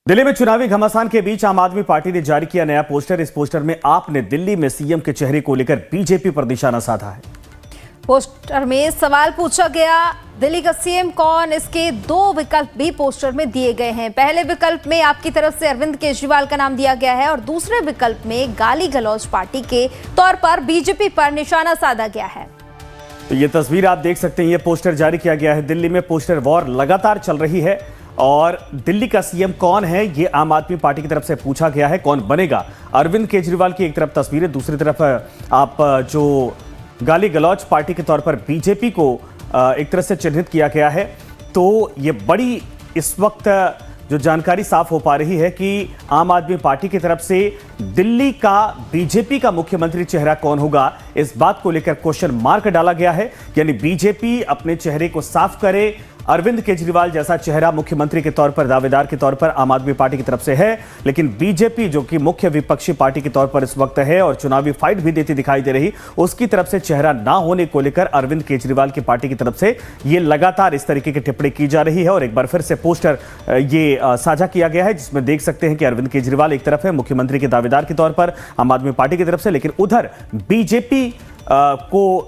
दिल्ली में चुनावी घमासान के बीच आम आदमी पार्टी ने जारी किया नया पोस्टर। इस पोस्टर में आप ने दिल्ली में सीएम के चेहरे को लेकर बीजेपी पर निशाना साधा है। पोस्टर में सवाल पूछा गया, दिल्ली का सीएम कौन। इसके दो विकल्प भी पोस्टर में दिए गए हैं। पहले विकल्प में आपकी तरफ से अरविंद केजरीवाल का नाम दिया गया है और दूसरे विकल्प में गाली गलौज पार्टी के तौर पर बीजेपी पर निशाना साधा गया है। तो ये तस्वीर आप देख सकते हैं, ये पोस्टर जारी किया गया है। दिल्ली में पोस्टर वॉर लगातार चल रही है और दिल्ली का सीएम कौन है ये आम आदमी पार्टी की तरफ से पूछा गया है। कौन बनेगा? अरविंद केजरीवाल की एक तरफ तस्वीर है, दूसरी तरफ आप जो गाली गलौज पार्टी के तौर पर बीजेपी को एक तरह से चिन्हित किया गया है। तो ये बड़ी इस वक्त जो जानकारी साफ हो पा रही है कि आम आदमी पार्टी की तरफ से दिल्ली का बीजेपी का मुख्यमंत्री चेहरा कौन होगा, इस बात को लेकर क्वेश्चन मार्क डाला गया है। यानी बीजेपी अपने चेहरे को साफ करे। अरविंद केजरीवाल जैसा चेहरा मुख्यमंत्री के तौर पर, दावेदार के तौर पर आम आदमी पार्टी की तरफ से है, लेकिन बीजेपी जो कि मुख्य विपक्षी पार्टी के तौर पर इस वक्त है और चुनावी फाइट भी देती दिखाई दे रही, उसकी तरफ से चेहरा ना होने को लेकर अरविंद केजरीवाल की पार्टी की तरफ से ये लगातार इस तरीके की टिप्पणी की जा रही है। और एक बार फिर से पोस्टर ये साझा किया गया है, जिसमें देख सकते हैं कि अरविंद केजरीवाल एक तरफ है मुख्यमंत्री के दावेदार के तौर पर आम आदमी पार्टी की तरफ से, लेकिन उधर बीजेपी को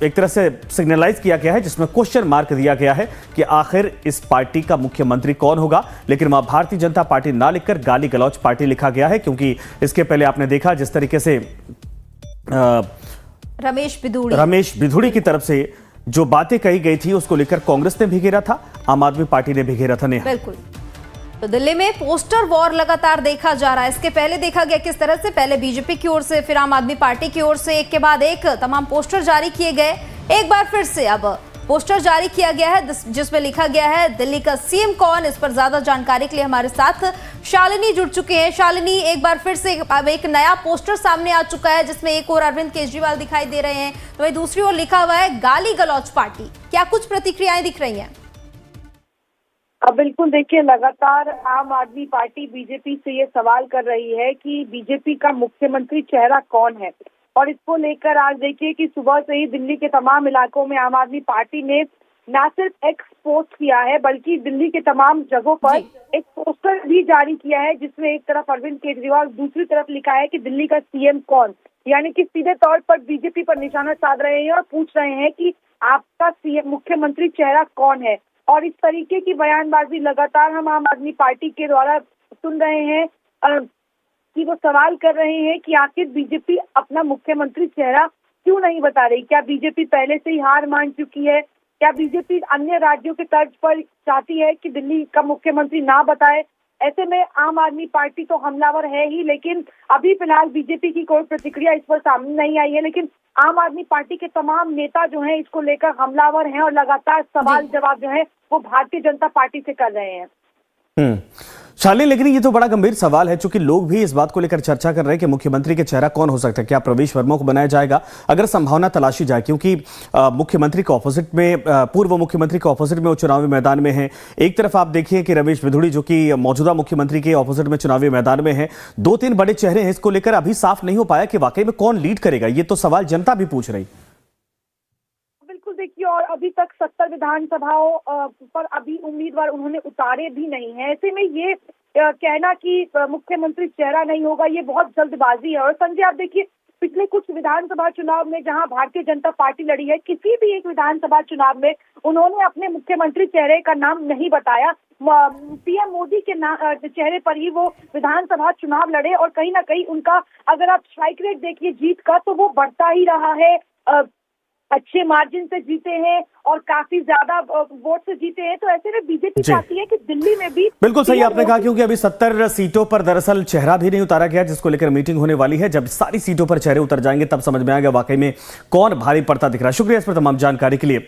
एक तरह से सिग्नलाइज किया गया है, जिसमें क्वेश्चन मार्क दिया गया है कि आखिर इस पार्टी का मुख्यमंत्री कौन होगा। लेकिन वहां भारतीय जनता पार्टी ना लिखकर गाली गलौज पार्टी लिखा गया है, क्योंकि इसके पहले आपने देखा जिस तरीके से रमेश बिधूड़ी की तरफ से जो बातें कही गई थी उसको लेकर कांग्रेस ने भी घेरा था, आम आदमी पार्टी ने भी घेरा था। बिल्कुल। तो दिल्ली में पोस्टर वॉर लगातार देखा जा रहा है। इसके पहले देखा गया किस तरह से पहले बीजेपी की ओर से, फिर आम आदमी पार्टी की ओर से एक के बाद एक तमाम पोस्टर जारी किए गए। एक बार फिर से अब पोस्टर जारी किया गया है जिसमें लिखा गया है दिल्ली का सीएम कौन। इस पर ज्यादा जानकारी के लिए हमारे साथ शालिनी जुड़ चुके हैं। शालिनी, एक बार फिर से अब एक नया पोस्टर सामने आ चुका है जिसमें एक और अरविंद केजरीवाल दिखाई दे रहे हैं, तो वही दूसरी ओर लिखा हुआ है गाली गलौज पार्टी। क्या कुछ प्रतिक्रियाएं दिख रही हैं? अब बिल्कुल देखिए, लगातार आम आदमी पार्टी बीजेपी से ये सवाल कर रही है कि बीजेपी का मुख्यमंत्री चेहरा कौन है। और इसको लेकर आज देखिए कि सुबह से ही दिल्ली के तमाम इलाकों में आम आदमी पार्टी ने न सिर्फ एक्स पोस्ट किया है, बल्कि दिल्ली के तमाम जगहों पर एक पोस्टर भी जारी किया है, जिसमें एक तरफ अरविंद केजरीवाल, दूसरी तरफ लिखा है कि दिल्ली का सीएम कौन। यानी कि सीधे तौर पर बीजेपी पर निशाना साध रहे हैं और पूछ रहे हैं कि आपका सीएम मुख्यमंत्री चेहरा कौन है। और इस तरीके की बयानबाजी लगातार हम आम आदमी पार्टी के द्वारा सुन रहे हैं कि वो सवाल कर रहे हैं कि आखिर बीजेपी अपना मुख्यमंत्री चेहरा क्यों नहीं बता रही। क्या बीजेपी पहले से ही हार मान चुकी है? क्या बीजेपी अन्य राज्यों के तर्ज पर चाहती है कि दिल्ली का मुख्यमंत्री ना बताए? ऐसे में आम आदमी पार्टी तो हमलावर है ही, लेकिन अभी फिलहाल बीजेपी की कोई प्रतिक्रिया इस पर सामने नहीं आई है। लेकिन आम आदमी पार्टी के तमाम नेता जो हैं इसको लेकर हमलावर हैं और लगातार सवाल जवाब जो है वो भारतीय जनता पार्टी से कर रहे हैं। शालिनी, लेकिन ये तो बड़ा गंभीर सवाल है, क्योंकि लोग भी इस बात को लेकर चर्चा कर रहे हैं कि मुख्यमंत्री के चेहरा कौन हो सकता है। क्या प्रवेश वर्मा को बनाया जाएगा? अगर संभावना तलाशी जाए, क्योंकि मुख्यमंत्री के ऑपोजिट में, पूर्व मुख्यमंत्री के ऑपोजिट में वो चुनावी मैदान में है। एक तरफ आप देखिए कि रमेश बिधूड़ी जो कि मौजूदा मुख्यमंत्री के ऑपोजिट में चुनावी मैदान में है। दो तीन बड़े चेहरे हैं, इसको लेकर अभी साफ नहीं हो पाया कि वाकई में कौन लीड करेगा। ये तो सवाल जनता भी पूछ रही। देखिए, और अभी तक 70 विधानसभाओं पर अभी उम्मीदवार उन्होंने उतारे भी नहीं है। ऐसे में ये कहना कि मुख्यमंत्री चेहरा नहीं होगा, ये बहुत जल्दबाजी है। और संजय, आप देखिए पिछले कुछ विधानसभा चुनाव में जहां भारतीय जनता पार्टी लड़ी है, किसी भी एक विधानसभा चुनाव में उन्होंने अपने मुख्यमंत्री चेहरे का नाम नहीं बताया। पीएम मोदी के चेहरे पर ही वो विधानसभा चुनाव लड़े और कहीं ना कहीं उनका, अगर आप स्ट्राइक रेट देखिए जीत का, तो वो बढ़ता ही रहा है। अच्छे मार्जिन से जीते हैं और काफी ज्यादा वोट से जीते हैं। तो ऐसे में बीजेपी चाहती है कि दिल्ली में भी, बिल्कुल सही आपने कहा, क्योंकि अभी 70 सीटों पर दरअसल चेहरा भी नहीं उतारा गया, जिसको लेकर मीटिंग होने वाली है। जब सारी सीटों पर चेहरे उतर जाएंगे तब समझ में आएगा वाकई में कौन भारी पड़ता दिख रहा है। शुक्रिया इस पर तमाम जानकारी के लिए।